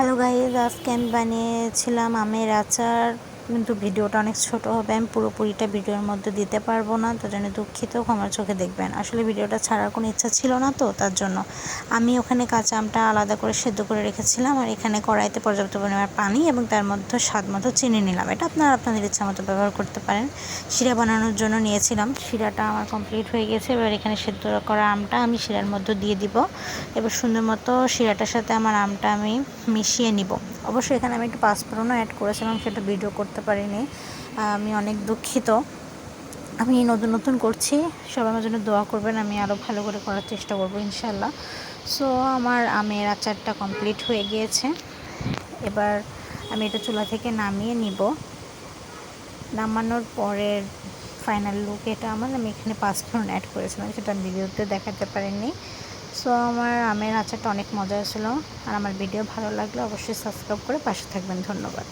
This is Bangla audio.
হ্যালো গাইজ, আজকে আমি বানিয়েছিলাম আমের আচার, কিন্তু ভিডিওটা অনেক ছোট হবে। আমি পুরোপুরিটা ভিডিওর মধ্যে দিতে পারবো না, তার জন্য দুঃখিত, ক্ষমার চোখে দেখবেন। আসলে ভিডিওটা ছাড়ার কোনো ইচ্ছা ছিল না, তো তার জন্য আমি ওখানে কাঁচা আমটা আলাদা করে সেদ্ধ করে রেখেছিলাম, আর এখানে কড়াইতে পর্যাপ্ত পরিমাণ পানি এবং তার মধ্যে স্বাদ মতো চিনি নিলাম। এটা আপনারা আপনাদের ইচ্ছা মতো ব্যবহার করতে পারেন। শিরা বানানোর জন্য নিয়েছিলাম, শিরাটা আমার কমপ্লিট হয়ে গেছে। এবার এখানে সেদ্ধ করা আমটা আমি শিরার মধ্যে দিয়ে দিব। এবার সুন্দর মতো শিরাটার সাথে আমার আমটা আমি মিশিয়ে নিব। অবশ্যই এখানে আমি একটু পাঁচফোড়নও অ্যাড করেছিলাম, সেটা ভিডিও করতে পারিনি, আমি অনেক দুঃখিত। আমি নতুন করছি, সবাই আমার জন্য দোয়া করবেন, আমি আরও ভালো করে করার চেষ্টা করব ইনশাল্লাহ। সো আমার আমের আচারটা কমপ্লিট হয়ে গিয়েছে। এবার আমি এটা চুলা থেকে নামিয়ে নিব। নামানোর পরের ফাইনাল লুক এটা আমার। আমি এখানে পাঁচফোড়ন অ্যাড করেছিলাম, সেটা আমি ভিডিওতে দেখাতে পারিনি। সো আমার আমের আচারটা অনেক মজা ছিল। আর আমার ভিডিও ভালো লাগলে অবশ্যই সাবস্ক্রাইব করে পাশে থাকবেন। ধন্যবাদ।